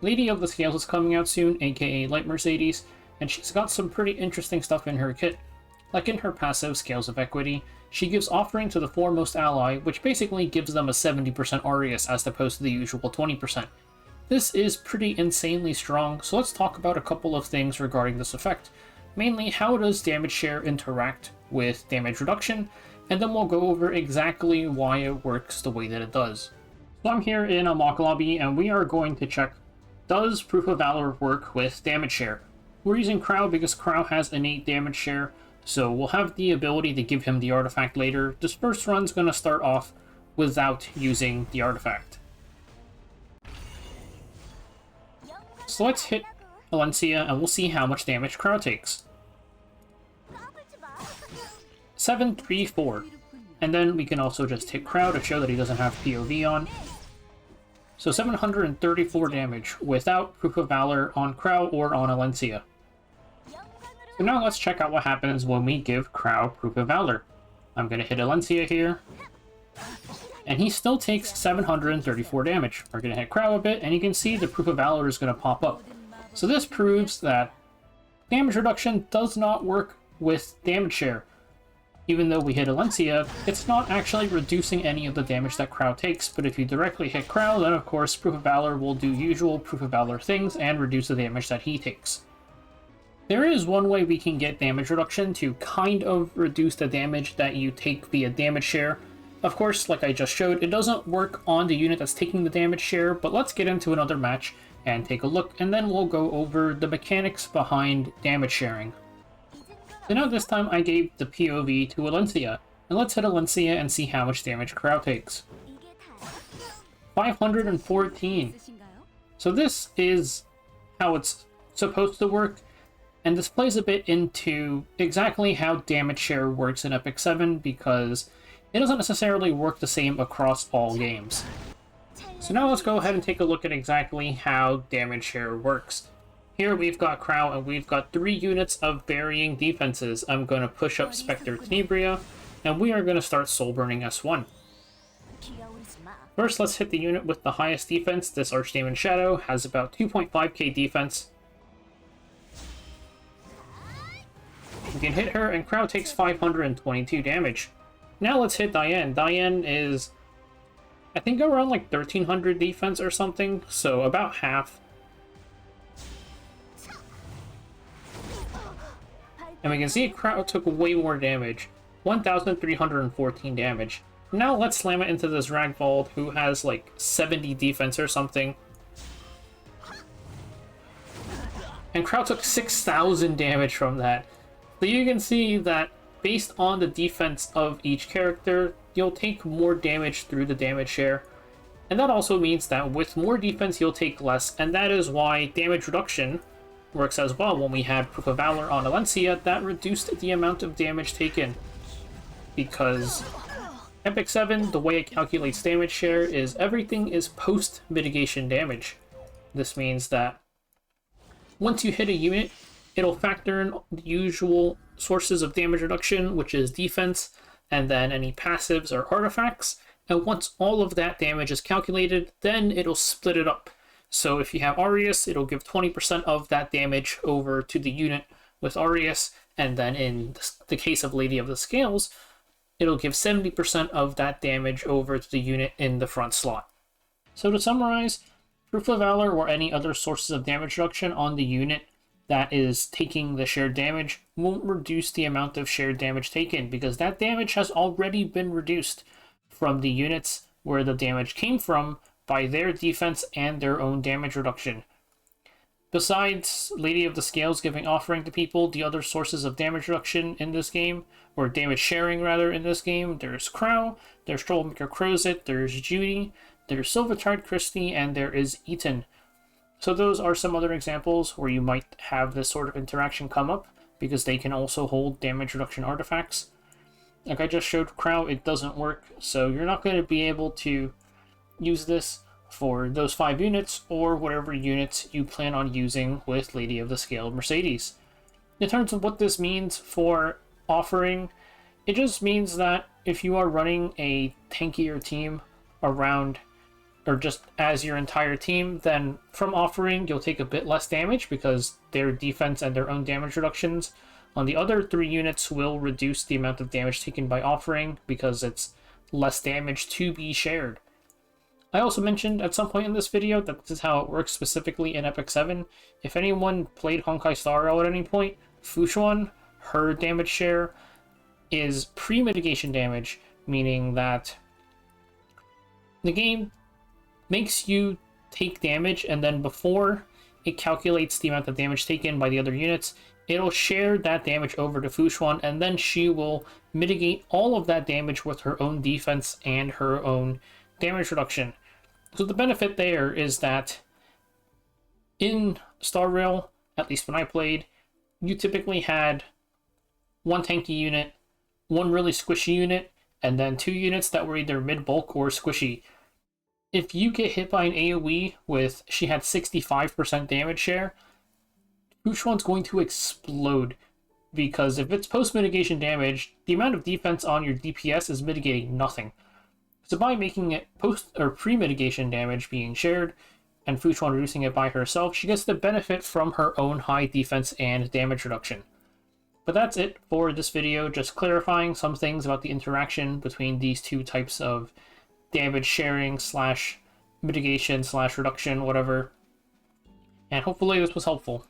Lady of the Scales is coming out soon, aka Light Mercedes, and she's got some pretty interesting stuff in her kit. Like in her passive Scales of Equity, she gives Offering to the foremost ally, which basically gives them a 70% Aureus as opposed to the usual 20%. This is pretty insanely strong, so let's talk about a couple of things regarding this effect. Mainly, how does damage share interact with damage reduction, and then we'll go over exactly why it works the way that it does. So I'm here in a mock lobby, and we are going to check, does Proof of Valor work with damage share? We're using Krau because Krau has innate damage share, so we'll have the ability to give him the artifact later. This first run's going to start off without using the artifact. So let's hit Alencia, and we'll see how much damage Krau takes. 734. And then we can also just hit Krau to show that he doesn't have PoV on. So 734 damage without Proof of Valor on Krau or on Alencia. So now let's check out what happens when we give Krau Proof of Valor. I'm going to hit Alencia here. And he still takes 734 damage. We're going to hit Krau a bit, and you can see the Proof of Valor is going to pop up. So this proves that damage reduction does not work with damage share. Even though we hit Alencia, it's not actually reducing any of the damage that Krau takes, but if you directly hit Krau, then of course Proof of Valor will do usual Proof of Valor things and reduce the damage that he takes. There is one way we can get damage reduction to kind of reduce the damage that you take via damage share. Of course, like I just showed, it doesn't work on the unit that's taking the damage share, but let's get into another match and take a look, and then we'll go over the mechanics behind damage sharing. So now this time I gave the PoV to Alencia, and let's hit Alencia and see how much damage Krau takes. 514. So this is how it's supposed to work, and this plays a bit into exactly how damage share works in Epic 7, because it doesn't necessarily work the same across all games. So now let's go ahead and take a look at exactly how damage share works. Here we've got Krau, and we've got 3 units of varying defenses. I'm going to push up Spectre Tenebria, and we are going to start Soul Burning S1. First, let's hit the unit with the highest defense. This Archdemon Shadow has about 2.5k defense. We can hit her, and Krau takes 522 damage. Now let's hit Diane. Diane is, I think, around like 1300 defense or something, so about half. And we can see Krau took way more damage, 1,314 damage. Now let's slam it into this Ragvold, who has like 70 defense or something. And Krau took 6,000 damage from that. So you can see that based on the defense of each character, you'll take more damage through the damage share. And that also means that with more defense, you'll take less, and that is why damage reduction works as well. When we had Proof of Valor on Alencia, that reduced the amount of damage taken. Because Epic 7, the way it calculates damage share is everything is post-mitigation damage. This means that once you hit a unit, it'll factor in the usual sources of damage reduction, which is defense, and then any passives or artifacts. And once all of that damage is calculated, then it'll split it up. So if you have Aureus, it'll give 20% of that damage over to the unit with Aureus, and then in the case of Lady of the Scales, it'll give 70% of that damage over to the unit in the front slot. So to summarize, Proof of Valor or any other sources of damage reduction on the unit that is taking the shared damage won't reduce the amount of shared damage taken, because that damage has already been reduced from the units where the damage came from by their defense and their own damage reduction. Besides Lady of the Scales giving Offering to people, the other sources of damage reduction in this game, or damage sharing rather in this game, there's Krau, there's Troublemaker Crozet, there's Judy, there's Silvertide Christie, and there is Eaton. So those are some other examples where you might have this sort of interaction come up, because they can also hold damage reduction artifacts. Like I just showed Krau, it doesn't work, so you're not going to be able to use this for those 5 units, or whatever units you plan on using with Lady of the Scale Mercedes. In terms of what this means for Offering, it just means that if you are running a tankier team around or just as your entire team, then from offering, you'll take a bit less damage because their defense and their own damage reductions on the other 3 units will reduce the amount of damage taken by offering because it's less damage to be shared. I also mentioned at some point in this video that this is how it works specifically in Epic 7. If anyone played Honkai Star Rail at any point, Fushuan, her damage share is pre-mitigation damage, meaning that the game makes you take damage, and then before it calculates the amount of damage taken by the other units, it'll share that damage over to Fushuan, and then she will mitigate all of that damage with her own defense and her own damage reduction. So the benefit there is that in Star Rail, at least when I played, you typically had one tanky unit, one really squishy unit, and then 2 units that were either mid-bulk or squishy. If you get hit by an AoE with, she had 65% damage share, Fushuan's going to explode, because if it's post-mitigation damage, the amount of defense on your DPS is mitigating nothing. So by making it post or pre-mitigation damage being shared, and Fushuan reducing it by herself, she gets the benefit from her own high defense and damage reduction. But that's it for this video, just clarifying some things about the interaction between these 2 types of damage sharing / mitigation / reduction, whatever. And hopefully this was helpful.